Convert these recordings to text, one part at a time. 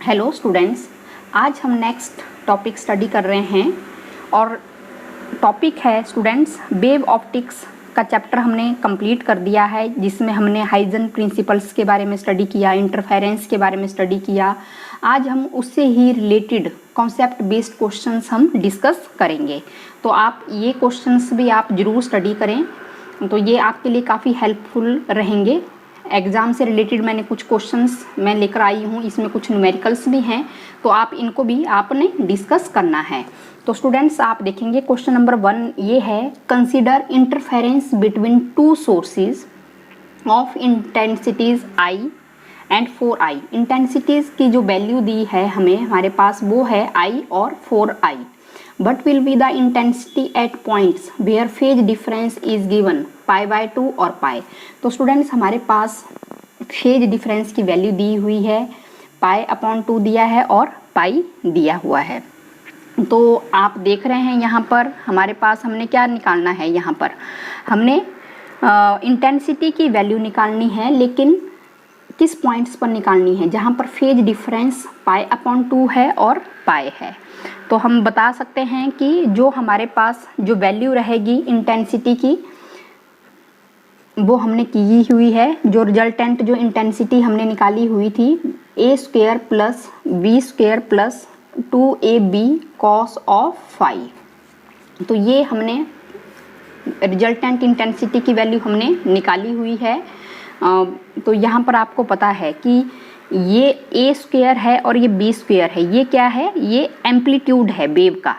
Hello students, आज हम next topic study कर रहे हैं और टॉपिक है स्टूडेंट्स वेव ऑप्टिक्स का चैप्टर हमने कंप्लीट कर दिया है, जिसमें हमने हाइजन प्रिंसिपल्स के बारे में स्टडी किया, इंटरफेरेंस के बारे में स्टडी किया। आज हम उससे ही रिलेटेड कॉन्सेप्ट बेस्ड क्वेश्चंस हम डिस्कस करेंगे। तो आप ये क्वेश्चंस भी आप ज़रूर स्टडी करें, तो ये आपके लिए काफ़ी हेल्पफुल रहेंगे। एग्ज़ाम से रिलेटेड मैंने कुछ क्वेश्चंस मैं लेकर आई हूँ, इसमें कुछ न्यूमेरिकल्स भी हैं, तो आप इनको भी आपने डिस्कस करना है। तो स्टूडेंट्स आप देखेंगे क्वेश्चन नंबर 1 ये है, consider interference between two sources of intensities I and 4i। Intensities की जो वैल्यू दी है हमें हमारे पास वो है i और 4i। What will be the intensity at points where phase difference is given pi/2 और pi। तो स्टूडेंट्स हमारे पास फेज डिफरेंस की वैल्यू दी हुई है, pi/2 दिया है और पाई दिया हुआ है। तो आप देख रहे हैं यहाँ पर हमारे पास हमने क्या निकालना है, यहाँ पर हमने इंटेंसिटी की वैल्यू निकालनी है, लेकिन किस पॉइंट्स पर निकालनी है, जहाँ पर फेज डिफरेंस pi/2 है और पाई है। तो हम बता सकते हैं कि जो हमारे पास जो वैल्यू रहेगी इंटेंसिटी की वो हमने की हुई है। जो रिजल्टेंट जो इंटेंसिटी हमने निकाली हुई थी a² plus b² plus 2ab cos of phi. तो ये हमने रिजल्टेंट इंटेंसिटी की वैल्यू हमने निकाली हुई है। तो यहाँ पर आपको पता है कि ये a² है और ये b² है। ये क्या है, ये एम्पलीट्यूड है वेव का,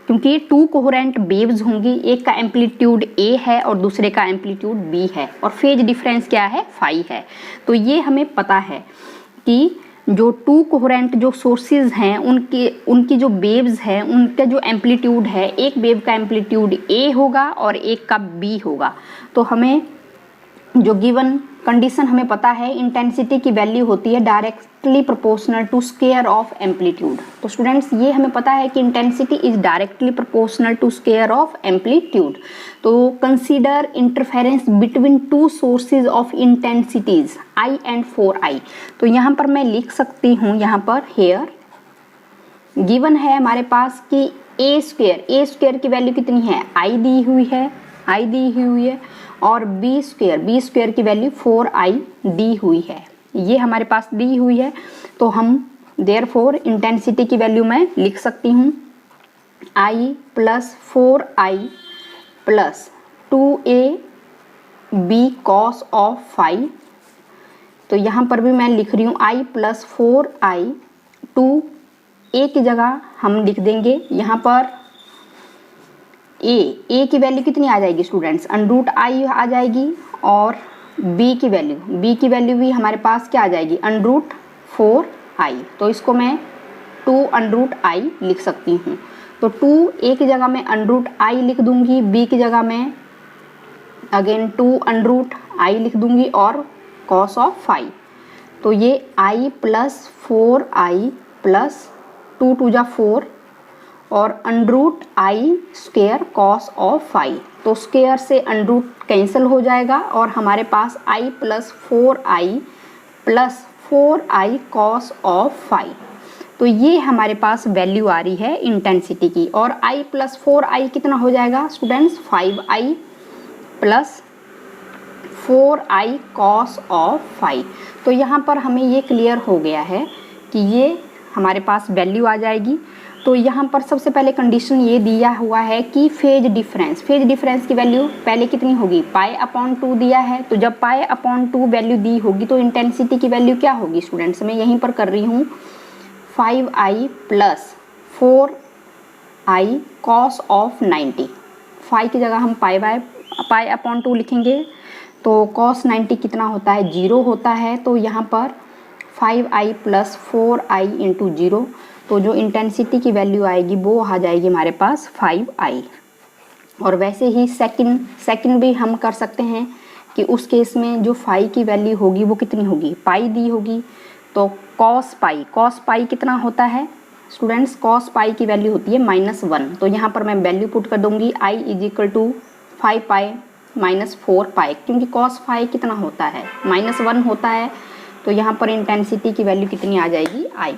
क्योंकि टू कोहेरेंट वेव्स होंगी, एक का एम्पलीट्यूड a है और दूसरे का एम्पलीट्यूड b है, और फेज डिफरेंस क्या है, फाई है। तो ये हमें पता है कि जो टू कोहेरेंट जो सोर्सेज हैं उनकी जो वेव्स हैं उनका जो एम्पलीट्यूड है, एक वेव का एम्पलीट्यूड a होगा और एक का b होगा। तो हमें जो गिवन कंडीशन हमें पता है, इंटेंसिटी की वैल्यू होती है directly proportional to square of amplitude. तो स्टूडेंट्स ये हमें पता है कि intensity is directly proportional to square of amplitude. तो consider interference between two sources of intensities I and 4i। तो यहाँ पर मैं लिख सकती हूँ, यहाँ पर हेयर गिवन है हमारे पास कि a² की वैल्यू कितनी है, i दी हुई है और b² की वैल्यू 4i दी हुई है, ये हमारे पास दी हुई है। तो हम देयरफॉर इंटेंसिटी की वैल्यू मैं लिख सकती हूँ i plus 4i plus 2ab cos of phi. तो यहाँ पर भी मैं लिख रही हूँ i प्लस 4i, 2a की जगह हम लिख देंगे यहाँ पर a की वैल्यू कितनी आ जाएगी स्टूडेंट्स, √i आ जाएगी, और b की वैल्यू भी हमारे पास क्या आ जाएगी, √4i। तो इसको मैं 2√i लिख सकती हूँ। तो 2a की जगह मैं √i लिख दूंगी, b की जगह मैं अगेन 2√i लिख दूंगी और cos ऑफ फाई। तो ये i प्लस 4i प्लस 2 2 जा 4 और √i² cos ऑफ फाई। तो स्क्वायर से √ कैंसिल हो जाएगा और हमारे पास i plus 4i plus 4i cos of phi. तो ये हमारे पास वैल्यू आ रही है इंटेंसिटी की, और i प्लस 4i कितना हो जाएगा students, 5i plus 4i cos of phi. तो यहाँ पर हमें ये क्लियर हो गया है कि ये हमारे पास वैल्यू आ जाएगी। तो यहाँ पर सबसे पहले कंडीशन ये दिया हुआ है कि फेज डिफरेंस की वैल्यू पहले कितनी होगी, pi/2 दिया है। तो जब pi/2 वैल्यू दी होगी तो इंटेंसिटी की वैल्यू क्या होगी स्टूडेंट्स, मैं यहीं पर कर रही हूँ 5i plus 4i cos of 90। Phi की जगह हम pi/2 लिखेंगे, तो cos 90 कितना होता है, 0 होता है। तो यहाँ पर 5i प्लस 4i इंटू 0, तो जो इंटेंसिटी की वैल्यू आएगी वो आ जाएगी हमारे पास 5i। और वैसे ही सेकंड भी हम कर सकते हैं कि उस केस में जो फाई की वैल्यू होगी वो कितनी होगी, पाई दी होगी। तो cos पाई कितना होता है स्टूडेंट्स, cos पाई की वैल्यू होती है -1। तो यहाँ पर मैं वैल्यू पुट कर दूंगी i = 5pi - 4pi, क्योंकि cos फाई कितना होता है, -1 होता है। तो यहाँ पर इंटेंसिटी की वैल्यू कितनी आ जाएगी, आई।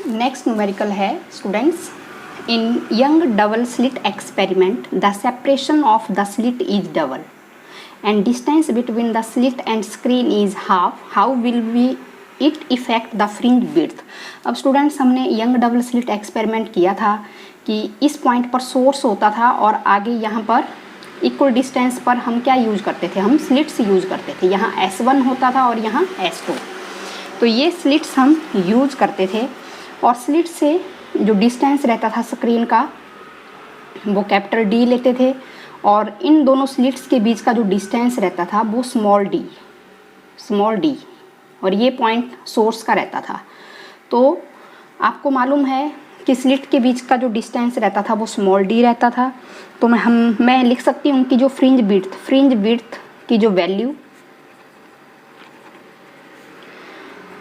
नेक्स्ट न्यूमेरिकल है students, in Young double slit experiment the separation of the slit is double and distance between the slit and screen is half, how will we it affect the fringe width. अब students हमने Young double slit experiment किया था कि इस point पर source होता था और आगे यहाँ पर इक्वल डिस्टेंस पर हम क्या यूज करते थे, हम स्लिट्स यूज करते थे। यहाँ S1 होता था और यहाँ S2, तो ये स्लिट्स हम यूज करते थे और स्लिट से जो डिस्टेंस रहता था स्क्रीन का वो कैपिटल D लेते थे और इन दोनों स्लिट्स के बीच का जो डिस्टेंस रहता था वो स्मॉल d और ये पॉइंट सोर्स का रहता था। तो आपको मालूम है कि स्लिट के बीच का जो डिस्टेंस रहता था वो स्मॉल d रहता था। तो मैं लिख सकती हूँ कि जो फ्रिंज विड्थ की जो वैल्यू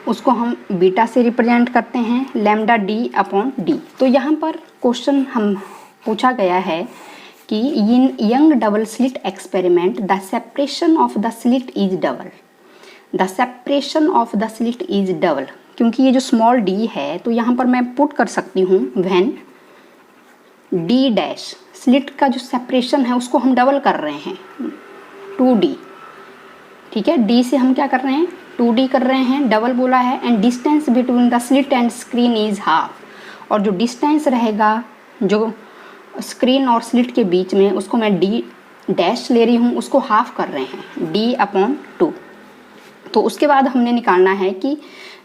उसको हम बीटा से रिप्रेजेंट करते हैं, लैम्डा d/d। तो यहाँ पर क्वेश्चन हम पूछा गया है कि in Young double slit experiment the separation of the slit is double, the separation of the slit is double. क्योंकि ये जो स्मॉल d है तो यहाँ पर मैं पुट कर सकती हूँ व्हेन d' स्लिट का जो सेपरेशन है उसको हम डबल कर रहे हैं 2d, ठीक है। d से हम क्या कर रहे हैं, 2d कर रहे हैं, डबल बोला है। And distance between the slit and screen is half, और जो डिस्टेंस रहेगा जो स्क्रीन और स्लिट के बीच में उसको मैं d' ले रही हूँ, उसको हाफ कर रहे हैं d/2। तो उसके बाद हमने निकालना है कि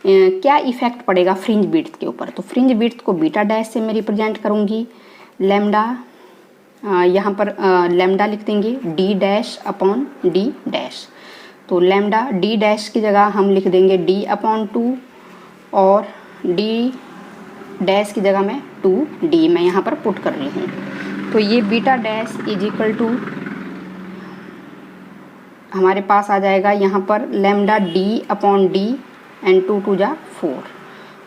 क्या इफेक्ट पड़ेगा फ्रिंज विड्थ के ऊपर। तो फ्रिंज विड्थ को बीटा डैश से मैं रिप्रेजेंट करूँगी, लैम्डा यहाँ पर लैम्डा लिख देंगे d'/d'। तो लैम्डा d' की जगह हम लिख देंगे d/2 और d' की जगह में 2d मैं यहाँ पर पुट कर रही हूँ। तो ये beta dash is equal to हमारे पास आ जाएगा यहाँ पर लैम्डा d/d एंड 2 2 जा 4।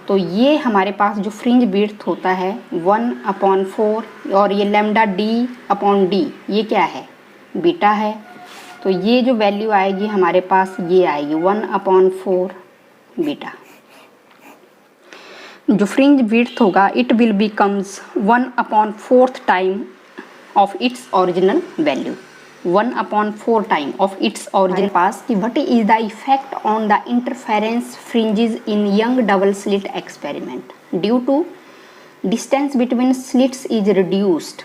तो ये हमारे पास जो फ्रिंज विड्थ होता है 1/4 और ये लैम्डा d/d ये क्या है, बीटा है। तो ये जो वैल्यू आएगी हमारे पास ये आएगी 1/4 बीटा। जो फ्रिंज विड्थ होगा it will becomes 1/4 time of its original value, 1/4 time of its original. पास कि what is the effect on the interference fringes in Young double slit experiment due to distance between slits is reduced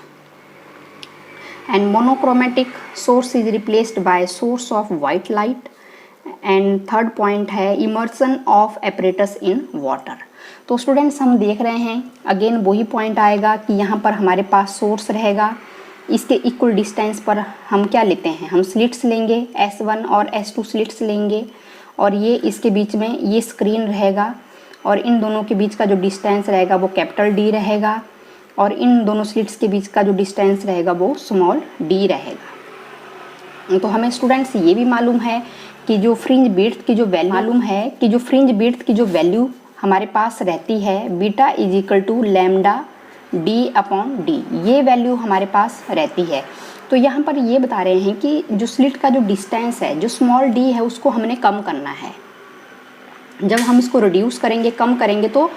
and monochromatic source is replaced by source of white light and third point है immersion of apparatus in water। तो students हम देख रहे हैं again वही point आएगा कि यहाँ पर हमारे पास सोर्स रहेगा, इसके इक्वल डिस्टेंस पर हम क्या लेते हैं, हम स्लिट्स लेंगे S1 और S2 स्लिट्स लेंगे और ये इसके बीच में ये स्क्रीन रहेगा और इन दोनों के बीच का जो डिस्टेंस रहेगा वो कैपिटल D रहेगा और इन दोनों स्लिट्स के बीच का जो डिस्टेंस रहेगा वो स्मॉल d रहेगा। तो हमें स्टूडेंट्स ये भी मालूम है कि जो फ्रिंज विड्थ की जो वैल्यू हमारे पास रहती है beta is equal to lambda d/d, ये वैल्यू हमारे पास रहती है। तो यहाँ पर ये बता रहे हैं कि जो स्लिट का जो डिस्टेंस है जो स्मॉल d है उसको हमने कम करना है। जब हम इसको रिड्यूस करेंगे, कम करेंगे तो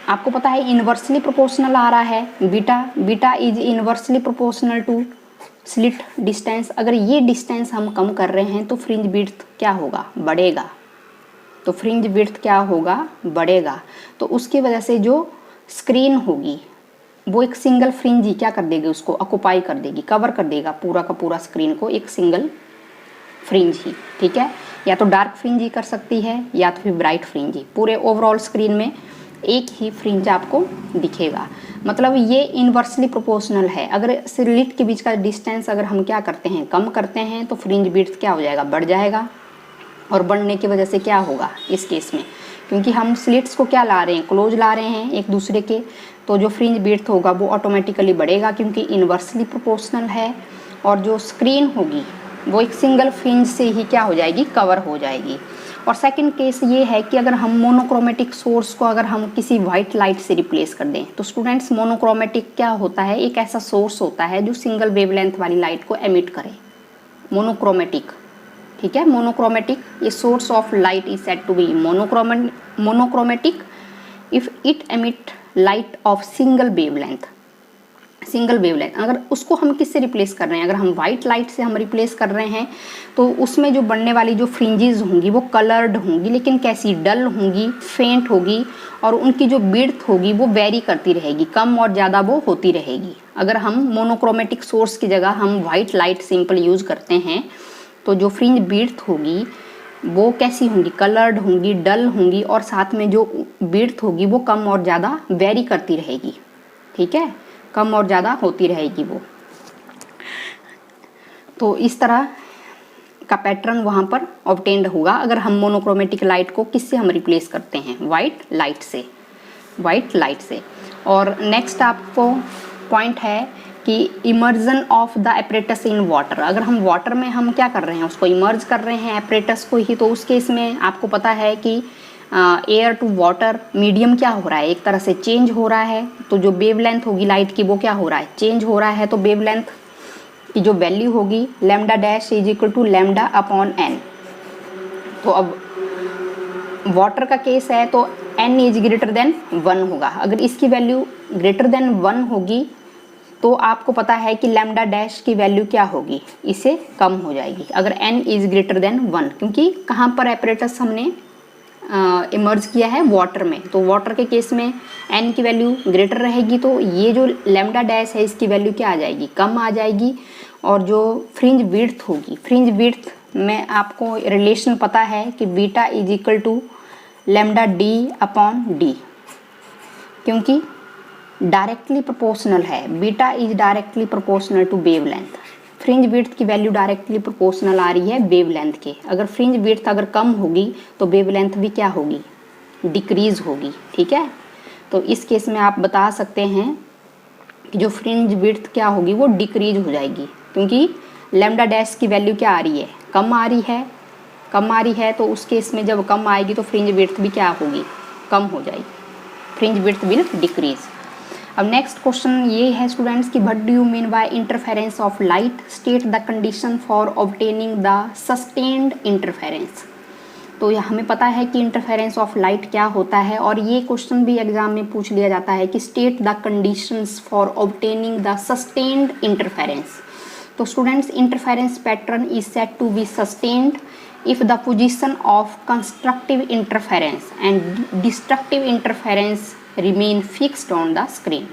आपको पता है इन्वर्सली प्रोपोर्शनल आ रहा है, beta is inversely proportional to slit distance. अगर ये डिस्टेंस हम कम कर रहे हैं तो फ्रिंज विड्थ क्या होगा, बढ़ेगा। तो फ्रिंज विड्थ क्या होगा, बढ़ेगा। तो उसकी वजह से जो स्क्रीन होगी वो एक सिंगल फ्रिंज ही क्या कर देगी, उसको ऑक्युपाई कर देगी, कवर कर देगा पूरा का पूरा स्क्रीन को एक सिंगल फ्रिंज ही, ठीक है। या तो डार्क फ्रिंज ही कर सकती है या तो फिर ब्राइट फ्रिंज ही, पूरे ओवरऑल स्क्रीन में एक ही फ्रिंज आपको दिखेगा। मतलब ये इन्वर्सली प्रोपोर्शनल है। अगर स्लिट के बीच का डिस्टेंस अगर हम क्या करते हैं, कम करते हैं तो फ्रिंज विड्थ क्या हो जाएगा, बढ़ जाएगा। और बढ़ने की वजह से क्या होगा इस केस में, क्योंकि हम स्लिट्स को क्या ला रहे हैं, क्लोज ला रहे हैं एक दूसरे के, तो जो फ्रिंज विड्थ होगा वो ऑटोमेटिकली बढ़ेगा क्योंकि इन्वर्सली प्रोपोर्शनल है। और जो स्क्रीन होगी वो एक सिंगल फ्रिंज से ही क्या हो जाएगी, कवर हो जाएगी। और सेकंड केस ये है कि अगर हम मोनोक्रोमेटिक सोर्स को अगर हम किसी वाइट लाइट से रिप्लेस कर दें, तो स्टूडेंट्स मोनोक्रोमेटिक क्या होता है, एक ऐसा सोर्स होता है जो सिंगल वेवलेंथ वाली लाइट को एमिट करे। मोनोक्रोमेटिक ठीक है। मोनोक्रोमेटिक, ये source of light is said to be monochromatic if it emit light of single wavelength. Single wavelength अगर उसको हम किससे रिप्लेस कर रहे हैं, अगर हम वाइट लाइट से हम रिप्लेस कर रहे हैं तो उसमें जो बनने वाली जो फ्रिंजेस होंगी वो कलर्ड होंगी, लेकिन कैसी, डल होंगी, फेंट होगी, और उनकी जो विड्थ होगी वो वेरी करती रहेगी, कम और ज़्यादा वो होती रहेगी। अगर हम मोनोक्रोमेटिक सोर्स की जगह हम वाइट लाइट सिंपल यूज़ करते हैं तो जो फ्रिंज विड्थ होगी वो कैसी होंगी, कलर्ड होंगी, डल होंगी, और साथ में जो विड्थ होगी वो कम और ज़्यादा वेरी करती रहेगी, ठीक है, कम और ज़्यादा होती रहेगी वो। तो इस तरह का पैटर्न वहाँ पर ऑब्टेन्ड होगा अगर हम मोनोक्रोमेटिक लाइट को किससे हम रिप्लेस करते हैं, वाइट लाइट से, वाइट लाइट से। और नेक्स्ट आपको पॉइंट है कि immersion of the apparatus in water. अगर हम वाटर में हम क्या कर रहे हैं, उसको इमर्ज कर रहे हैं एपरेटस को ही, तो उस केस में आपको पता है कि एयर टू वाटर मीडियम क्या हो रहा है, एक तरह से चेंज हो रहा है। तो जो वेवलेंथ होगी लाइट की वो क्या हो रहा है, चेंज हो रहा है। तो वेवलेंथ की जो वैल्यू होगी lambda dash is equal to lambda upon n. तो अब वाटर का केस है तो n इज ग्रेटर देन 1 होगा। अगर इसकी वैल्यू ग्रेटर देन 1 होगी तो आपको पता है कि लैम्डा डैश की वैल्यू क्या होगी, इससे कम हो जाएगी अगर n इज ग्रेटर देन 1, क्योंकि कहाँ पर एपरेटस हमने इमर्ज किया है, वाटर में। तो वाटर के केस में n की वैल्यू ग्रेटर रहेगी, तो ये जो लैम्डा डैश है इसकी वैल्यू क्या आ जाएगी, कम आ जाएगी। और जो फ्रिंज विड्थ होगी, फ्रिंज विड्थ में आपको रिलेशन पता है कि beta is equal to lambda d upon d, क्योंकि डायरेक्टली प्रोपोर्शनल है, beta is directly proportional to wavelength. Fringe width की वैल्यू डायरेक्टली प्रोपोर्शनल आ रही है वेवलेंथ के। अगर फ्रिंज विड्थ अगर कम होगी तो वेवलेंथ भी क्या होगी, डिक्रीज होगी, ठीक है। तो इस केस में आप बता सकते हैं कि जो फ्रिंज विड्थ क्या होगी वो डिक्रीज हो जाएगी, क्योंकि लैम्डा डैश की वैल्यू क्या आ रही है, कम आ रही है, कम आ रही है। तो उस केस में जब कम आएगी तो फ्रिंज विड्थ भी क्या होगी, कम हो जाएगी, फ्रिंज विड्थ विल डिक्रीज। अब नेक्स्ट क्वेश्चन ये है स्टूडेंट्स कि what do you mean by interference of light, state the condition for obtaining the sustained interference. तो हमें पता है कि इंटरफेरेंस ऑफ लाइट क्या होता है, और ये क्वेश्चन भी एग्जाम में पूछ लिया जाता है कि state the conditions for obtaining the sustained interference. तो students interference pattern is said to be sustained if the position of constructive interference and destructive interference remain fixed on the screen।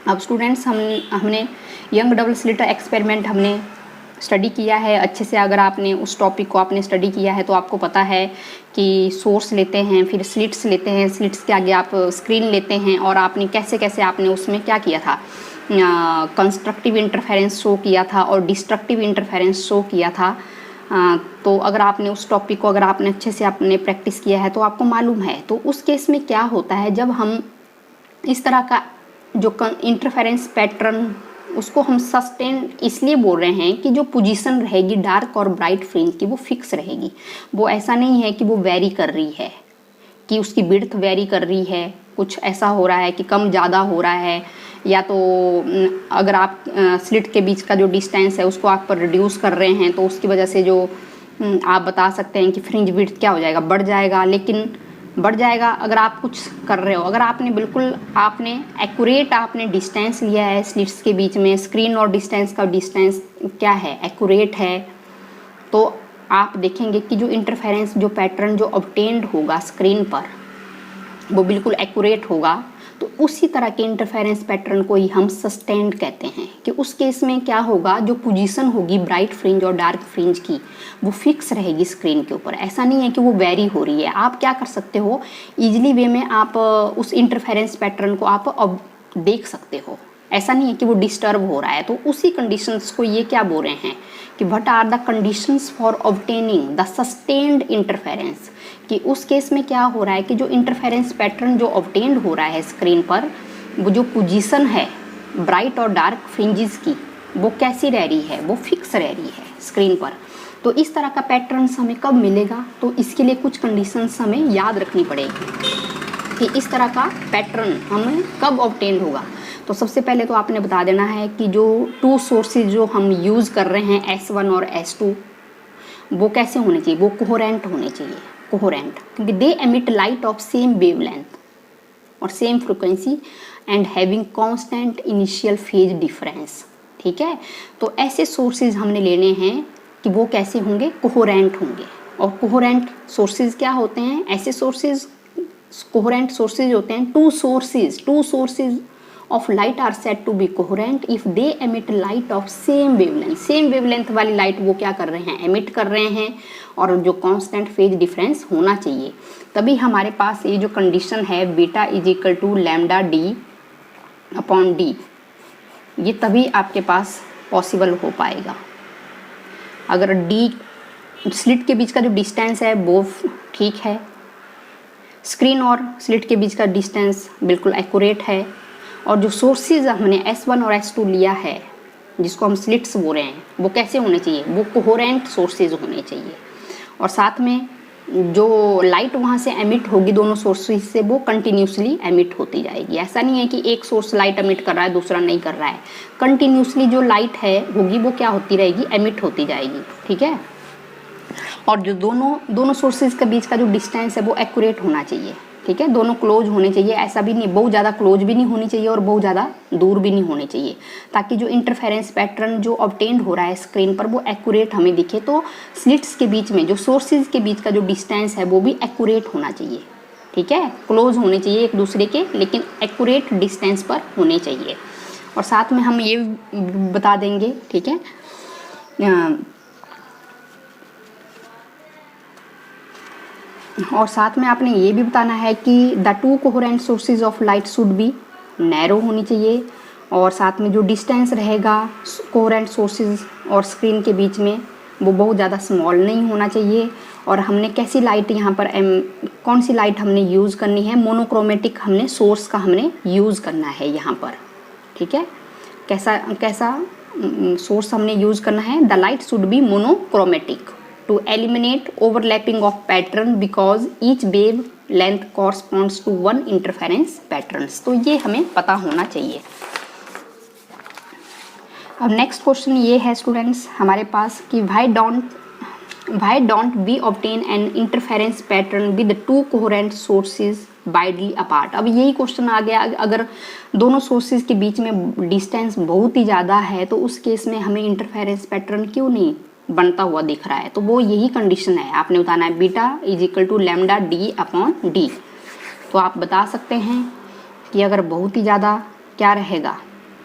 अब students हमने Young double slit experiment हमने study किया है अच्छे से। अगर आपने उस टॉपिक को आपने स्टडी किया है तो आपको पता है कि सोर्स लेते हैं, फिर स्लिट्स लेते हैं, स्लिट्स के आगे आप स्क्रीन लेते हैं, और आपने कैसे कैसे आपने उसमें क्या किया था, कंस्ट्रक्टिव इंटरफेरेंस शो किया था और डिस्ट्रक्टिव इंटरफेरेंस शो किया था। तो अगर आपने उस टॉपिक को अगर आपने अच्छे से आपने प्रैक्टिस किया है तो आपको मालूम है। तो उस केस में क्या होता है, जब हम इस तरह का जो इंटरफेरेंस पैटर्न उसको हम सस्टेन इसलिए बोल रहे हैं कि जो पोजीशन रहेगी डार्क और ब्राइट फ्रिंज की वो फिक्स रहेगी। वो ऐसा नहीं है कि वो वेरी कर रही है, कि उसकी विड्थ वेरी कर रही है, कुछ ऐसा हो रहा है कि कम ज़्यादा हो रहा है, या तो अगर आप स्लिट के बीच का जो डिस्टेंस है उसको आप रिड्यूस कर रहे हैं तो उसकी वजह से जो आप बता सकते हैं कि फ्रिंज विड्थ क्या हो जाएगा, बढ़ जाएगा। लेकिन बढ़ जाएगा अगर आप कुछ कर रहे हो, अगर आपने बिल्कुल आपने एक्यूरेट आपने डिस्टेंस लिया है स्लिट्स के बीच में, स्क्रीन और डिस्टेंस का डिस्टेंस क्या है, एक्यूरेट है, तो आप देखेंगे कि जो इंटरफेरेंस जो पैटर्न जो ऑब्टेन्ड होगा स्क्रीन पर वो बिल्कुल एक्यूरेट होगा। तो उसी तरह के इंटरफेरेंस पैटर्न को ही हम सस्टेन्ड कहते हैं, कि उस केस में क्या होगा, जो पोजीशन होगी ब्राइट फ्रिंज और डार्क फ्रिंज की वो फिक्स रहेगी स्क्रीन के ऊपर। ऐसा नहीं है कि वो वेरी हो रही है। आप क्या कर सकते हो, ईजिली वे में आप उस इंटरफेरेंस पैटर्न को आप देख सकते हो। ऐसा नहीं है कि वो डिस्टर्ब हो रहा है। तो उसी कंडीशंस को ये क्या बोल रहे हैं कि what are the conditions for obtaining the sustained interference, कि उस केस में क्या हो रहा है कि जो इंटरफेरेंस पैटर्न जो ऑब्टेन्ड हो रहा है स्क्रीन पर, वो जो पोजीशन है ब्राइट और डार्क फ्रिंजेस की वो कैसी रह रही है, वो फिक्स रह रही है स्क्रीन पर। तो इस तरह का पैटर्न्स हमें कब मिलेगा, तो इसके लिए कुछ कंडीशंस हमें याद रखनी पड़ेगी कि इस तरह का पैटर्न हमें कब ऑब्टेन्ड होगा। तो सबसे पहले तो आपने बता देना है कि जो टू सोर्सेज जो हम यूज़ कर रहे हैं S1 और S2, वो कैसे होने चाहिए, वो कोहेरेंट होने चाहिए, कोहेरेंट, क्योंकि they emit light of same wavelength और same frequency and having constant initial phase difference. ठीक है, तो ऐसे सोर्सेज हमने लेने हैं कि वो कैसे होंगे, कोहेरेंट होंगे। और कोहेरेंट सोर्सेज क्या होते हैं, ऐसे सोर्सेज कोहेरेंट सोर्सेज होते हैं, two sources of light are said to be coherent if they emit light of same wavelength, same wavelength वाली लाइट वो क्या कर रहे हैं, एमिट कर रहे हैं, और जो कांस्टेंट फेज डिफरेंस होना चाहिए। तभी हमारे पास ये जो कंडीशन है beta is equal to lambda d upon d, ये तभी आपके पास पॉसिबल हो पाएगा। अगर डी स्लिट के बीच का जो डिस्टेंस है वो ठीक है, स्क्रीन और स्लिट के बीच का डिस्टेंस बिल्कुल एक्यूरेट है, और जो सोर्सेज हमने S1 और S2 लिया है जिसको हम स्लिट्स बोल रहे हैं वो कैसे होने चाहिए, वो कोहेरेंट सोर्सेज होने चाहिए। और साथ में जो लाइट वहाँ से एमिट होगी दोनों सोर्सेज से वो कंटिन्यूसली एमिट होती जाएगी। ऐसा नहीं है कि एक सोर्स लाइट एमिट कर रहा है दूसरा नहीं कर रहा है, कंटिन्यूसली जो लाइट है होगी वो क्या होती रहेगी, एमिट होती जाएगी। ठीक है, और जो दोनों सोर्सेज के बीच का जो डिस्टेंस है वो एक्यूरेट होना चाहिए। ठीक है, दोनों क्लोज होने चाहिए, ऐसा भी नहीं बहुत ज़्यादा क्लोज भी नहीं होनी चाहिए और बहुत ज़्यादा दूर भी नहीं होने चाहिए, ताकि जो इंटरफेरेंस पैटर्न जो ऑब्टेन्ड हो रहा है स्क्रीन पर वो एक्यूरेट हमें दिखे। तो स्लिट्स के बीच में जो सोर्सेज के बीच का जो डिस्टेंस है वो भी एक्यूरेट होना चाहिए। ठीक है, क्लोज होने चाहिए एक दूसरे के, लेकिन एक्यूरेट डिस्टेंस पर होने चाहिए। और साथ में हम ये बता देंगे, ठीक है, और साथ में आपने ये भी बताना है कि the two coherent sources of light should be narrow होनी चाहिए, और साथ में जो डिस्टेंस रहेगा कोहेरेंट सोर्सेज और स्क्रीन के बीच में वो बहुत ज़्यादा स्मॉल नहीं होना चाहिए। और हमने कैसी लाइट यहाँ पर कौन सी लाइट हमने यूज़ करनी है, मोनोक्रोमेटिक हमने सोर्स का हमने यूज़ करना है यहाँ पर। ठीक है, कैसा सोर्स हमने यूज़ करना है, the light should be monochromatic to eliminate overlapping of pattern because each wave length corresponds to one interference patterns। तो ये हमें पता होना चाहिए। अब नेक्स्ट क्वेश्चन ये है स्टूडेंट्स हमारे पास कि why don't we obtain an interference pattern with two coherent sources widely apart। अब यही क्वेश्चन आ गया, अगर दोनों सोर्सेज के बीच में डिस्टेंस बहुत ही ज़्यादा है तो उस केस में हमें इंटरफेरेंस पैटर्न क्यों नहीं बनता हुआ दिख रहा है, तो वो यही कंडीशन है, आपने बताना है beta is equal to lambda d upon d. तो आप बता सकते हैं कि अगर बहुत ही ज़्यादा क्या रहेगा,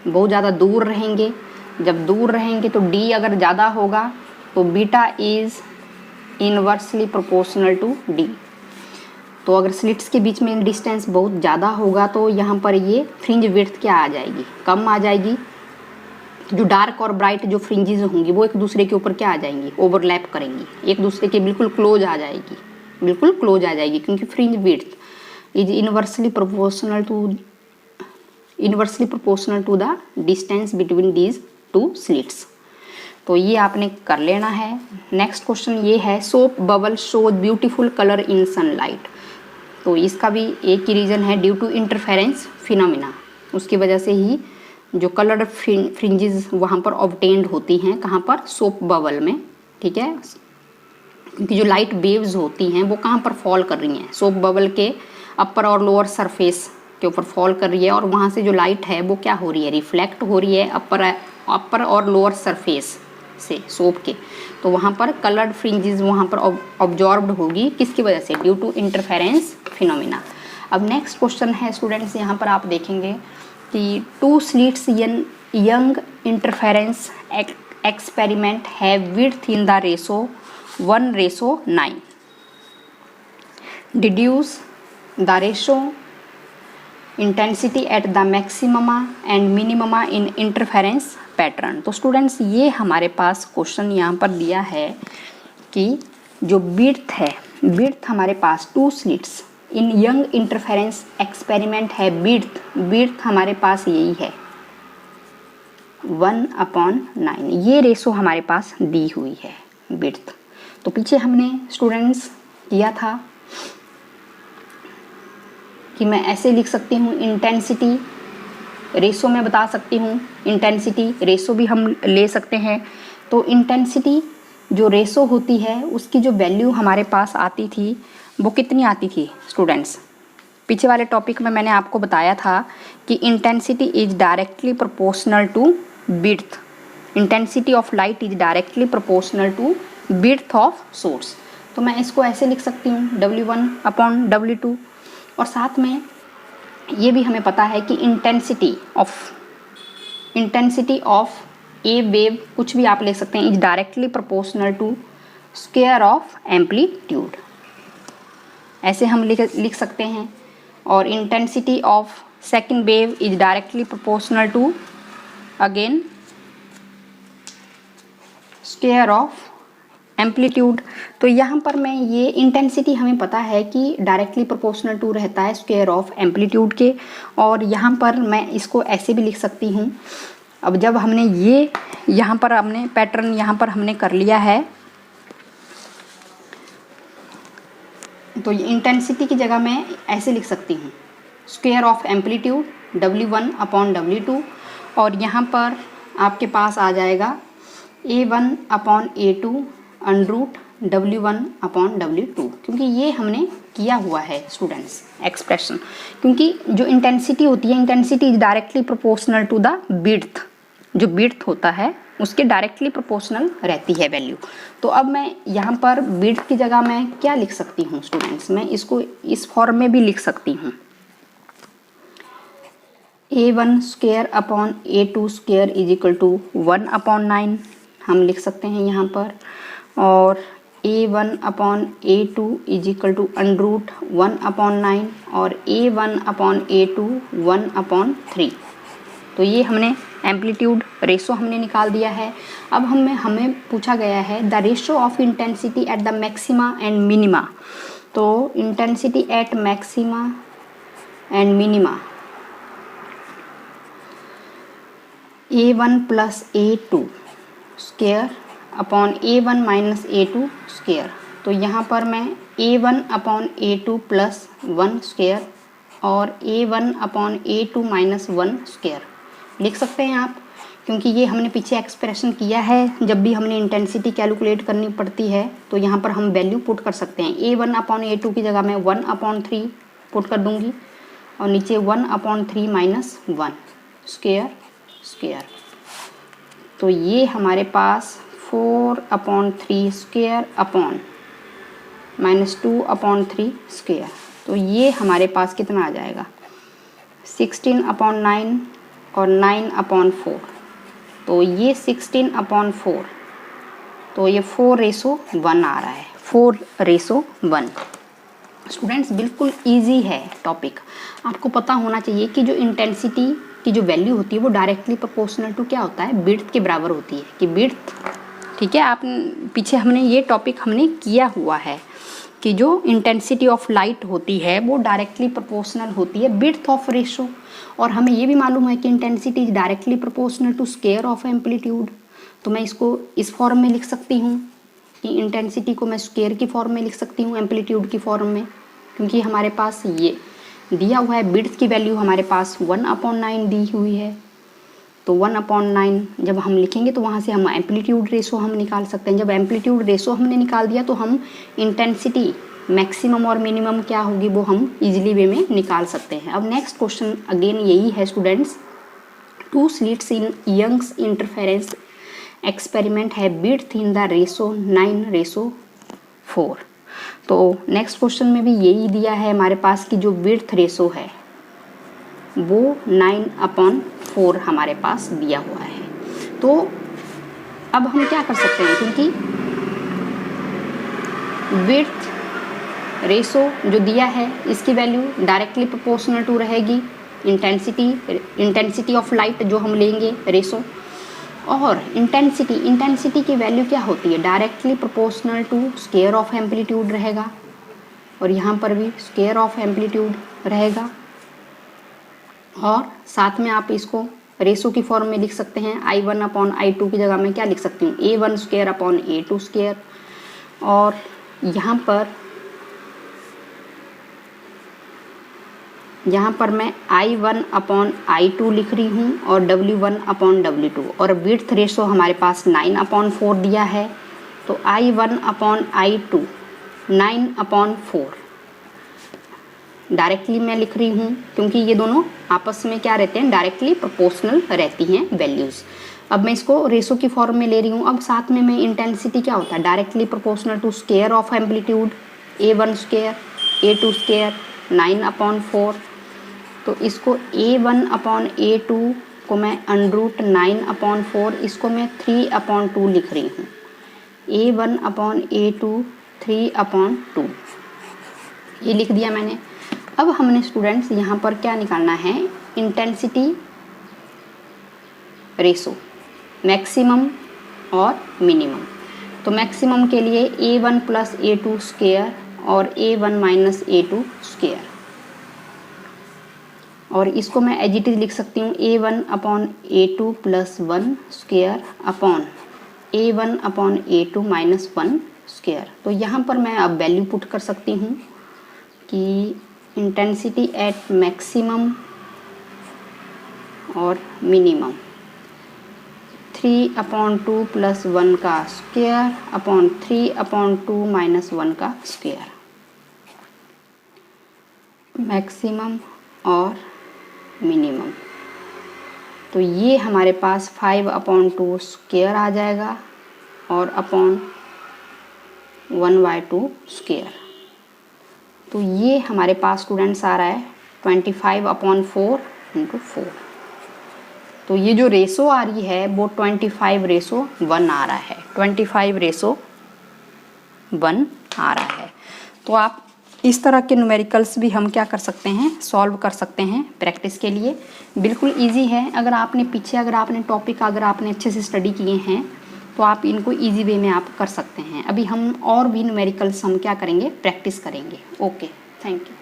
बहुत ज़्यादा दूर रहेंगे, जब दूर रहेंगे तो डी अगर ज़्यादा होगा तो beta is inversely proportional to d. तो अगर स्लिट्स के बीच में डिस्टेंस बहुत ज़्यादा होगा तो यहाँ पर ये फ्रिंज विड्थ क्या आ जाएगी, कम आ जाएगी। जो डार्क और ब्राइट जो फ्रिंजेस होंगी वो एक दूसरे के ऊपर क्या आ जाएंगी, ओवरलैप करेंगी, एक दूसरे के बिल्कुल क्लोज आ जाएगी, बिल्कुल क्लोज आ जाएगी, क्योंकि fringe width is inversely proportional to the distance between these two slits. तो ये आपने कर लेना है। नेक्स्ट क्वेश्चन ये है, soap bubble shows beautiful colour इन सनलाइट। तो इसका भी एक ही रीज़न है, ड्यू टू इंटरफेरेंस फिनोमिना, उसकी वजह से ही जो कलर्ड फ्रिंजेस वहाँ पर ऑब्टेन्ड होती हैं, कहाँ पर, सोप बबल में। ठीक है, क्योंकि जो लाइट वेव्स होती हैं वो कहाँ पर फॉल कर रही हैं, सोप बबल के अपर और लोअर सरफेस के ऊपर फॉल कर रही है, और वहाँ से जो लाइट है वो क्या हो रही है, रिफ्लेक्ट हो रही है अपर और लोअर सरफेस से सोप के। तो वहाँ पर कलर्ड फ्रिंजेस वहाँ पर ऑब्जॉर्ब्ड होगी, किसकी वजह से, ड्यू टू इंटरफेरेंस फिनोमिना। अब नेक्स्ट क्वेश्चन है स्टूडेंट्स, यहाँ पर आप देखेंगे कि two slits Young interference experiment have width in the ratio 1:9। Deduce the ratio intensity at the maxima and minima in interference pattern. तो स्टूडेंट्स ये हमारे पास क्वेश्चन यहाँ पर दिया है कि जो विड्थ है, विड्थ हमारे पास टू स्लिट्स इन यंग इंटरफेरेंस एक्सपेरिमेंट है, विड्थ हमारे पास यही है 1/9। ये रेशो हमारे पास दी हुई है विड्थ। तो पीछे हमने स्टूडेंट्स किया था कि मैं ऐसे लिख सकती हूँ, इंटेंसिटी रेशो में बता सकती हूँ, इंटेंसिटी रेशो भी हम ले सकते हैं। तो इंटेंसिटी जो रेशो होती है उसकी जो वैल्यू हमारे पास आती थी वो कितनी आती थी स्टूडेंट्स? पीछे वाले टॉपिक में मैंने आपको बताया था कि intensity is directly proportional to width, intensity of light is directly proportional to width of source. तो मैं इसको ऐसे लिख सकती हूँ W1/W2। और साथ में ये भी हमें पता है कि इंटेंसिटी ऑफ ए वेव, कुछ भी आप ले सकते हैं, is directly proportional to square of amplitude, ऐसे हम लिख सकते हैं। और intensity of second wave is directly proportional to again square of amplitude. तो यहाँ पर मैं ये इंटेंसिटी हमें पता है कि डायरेक्टली प्रोपोर्शनल टू रहता है स्क्वायर ऑफ एम्पलीट्यूड के, और यहाँ पर मैं इसको ऐसे भी लिख सकती हूँ। अब जब हमने ये यहाँ पर हमने पैटर्न यहाँ पर हमने कर लिया है, तो ये इंटेंसिटी की जगह मैं ऐसे लिख सकती हूँ स्क्वायर ऑफ एम्पलीट्यूड W1/W2, और यहाँ पर आपके पास आ जाएगा A1/A2 अंडरूट W1/W2, क्योंकि ये हमने किया हुआ है स्टूडेंट्स एक्सप्रेशन, क्योंकि जो इंटेंसिटी होती है, intensity is directly proportional to the width, जो विड्थ होता है उसके डायरेक्टली प्रोपोर्शनल रहती है वैल्यू। तो अब मैं यहाँ पर विड्थ की जगह मैं क्या लिख सकती हूँ स्टूडेंट्स? मैं इसको इस फॉर्म में भी लिख सकती हूँ A1/A2² इज इक्वल टू 1/9 हम लिख सकते हैं यहाँ पर, और A1/A2 is equal to under root 1/9 और A1/A2 1/3। तो ये हमने एम्पलीट्यूड रेशो हमने निकाल दिया है। अब हमें पूछा गया है the ratio of intensity at the maxima and minima. तो intensity at maxima and minima A1 + A2 square upon A1 - A2 square. तो यहाँ पर मैं A1/A2 + 1 स्क्वायर और A1/A2 - 1 स्क्वायर लिख सकते हैं आप, क्योंकि ये हमने पीछे एक्सप्रेशन किया है। जब भी हमने इंटेंसिटी कैलकुलेट करनी पड़ती है तो यहाँ पर हम वैल्यू पुट कर सकते हैं। A1/A2 की जगह मैं 1/3 पुट कर दूँगी और नीचे 1/3 - 1 स्क्वायर। तो ये हमारे पास 4/3 स्क्वायर अपॉन -2/3 स्क्वायर। तो ये हमारे पास कितना आ जाएगा 16/9 और 9/4। तो ये 16/4, तो ये 4:1 आ रहा है, 4:1। स्टूडेंट्स बिल्कुल इजी है टॉपिक। आपको पता होना चाहिए कि जो इंटेंसिटी की जो वैल्यू होती है वो डायरेक्टली प्रोपोर्शनल टू क्या होता है, विड्थ के बराबर होती है कि विड्थ, ठीक है। आप पीछे हमने ये टॉपिक हमने किया हुआ है कि जो इंटेंसिटी ऑफ लाइट होती है वो डायरेक्टली प्रोपोर्शनल होती है विड्थ ऑफ रेशो, और हमें ये भी मालूम है कि intensity is directly proportional to square of amplitude. तो मैं इसको इस फॉर्म में लिख सकती हूँ कि इंटेंसिटी को मैं स्क्वायर की फॉर्म में लिख सकती हूँ एम्पलीट्यूड की फॉर्म में, क्योंकि हमारे पास ये दिया हुआ है विड्थ की वैल्यू हमारे पास 1/9 दी हुई है। तो 1/9 जब हम लिखेंगे तो वहाँ से हम एम्पलीट्यूड रेशो हम निकाल सकते हैं। जब एम्पलीट्यूड रेशो हमने निकाल दिया तो हम इंटेंसिटी मैक्सिमम और मिनिमम क्या होगी वो हम इजीली वे में निकाल सकते हैं। अब नेक्स्ट क्वेश्चन अगेन यही है students, 2 slits in Young's interference experiment है विड्थ इन द रेशो 9:4। तो नेक्स्ट क्वेश्चन में भी यही दिया है हमारे पास कि जो विड्थ रेशो है वो 9/4 हमारे पास दिया हुआ है। तो अब हम क्या कर सकते हैं, क्योंकि विड्थ रेशो जो दिया है इसकी वैल्यू डायरेक्टली प्रोपोर्शनल टू रहेगी इंटेंसिटी ऑफ लाइट जो हम लेंगे रेशो, और इंटेंसिटी की वैल्यू क्या होती है, directly proportional to square of amplitude रहेगा, और यहाँ पर भी स्क्वायर ऑफ एम्पलीट्यूड रहेगा। और साथ में आप इसको रेशो की फॉर्म में लिख सकते हैं, I1/I2 की जगह मैं क्या लिख सकती हूँ A1² और यहाँ पर मैं I1/I2 लिख रही हूँ और W1/W2, और विड्थ रेशो हमारे पास 9/4 दिया है। तो I1 अपॉन I2 9/4 डायरेक्टली मैं लिख रही हूँ क्योंकि ये दोनों आपस में क्या रहते हैं, डायरेक्टली प्रोपोर्शनल रहती हैं वैल्यूज़। अब मैं इसको रेशो की फॉर्म में ले रही हूँ। अब साथ में मैं इंटेंसिटी क्या होता है, directly proportional to square of amplitude A1 square A2 square 9/4। तो इसको A1 अपॉन A2 को मैं √9/4, इसको मैं 3/2 लिख रही हूँ। A1 अपॉन A2 3/2 ये लिख दिया मैंने। अब हमने स्टूडेंट्स यहाँ पर क्या निकालना है, इंटेंसिटी रेशो मैक्सिमम और मिनिमम। तो मैक्सिमम के लिए A1 प्लस A2 स्क्वायर और A1 माइनस A2 स्क्वायर, और इसको मैं एज इट इज लिख सकती हूँ A1 upon A2 plus 1 square upon A1 upon A2 minus 1 square. तो यहाँ पर मैं अब वैल्यू पुट कर सकती हूँ कि इंटेंसिटी एट मैक्सिमम और मिनिमम 3/2 प्लस 1 का स्क्वायर अपॉन 3/2 माइनस 1 का स्क्वायर, मैक्सिमम और मिनिमम। तो ये हमारे पास 5/2 स्क्वायर आ जाएगा और अपॉन 1/2 स्क्वायर। तो ये हमारे पास स्टूडेंट्स आ रहा है 25/4 × 4। तो ये जो रेशो आ रही है वो 25:1 आ रहा है, 25:1 आ रहा है। तो आप इस तरह के न्यूमेरिकल्स भी हम क्या कर सकते हैं, सॉल्व कर सकते हैं प्रैक्टिस के लिए। बिल्कुल इजी है। अगर आपने टॉपिक अगर आपने अच्छे से स्टडी किए हैं तो आप इनको इजी वे में आप कर सकते हैं। अभी हम और भी न्यूमेरिकल्स हम क्या करेंगे, प्रैक्टिस करेंगे। Okay, thank you.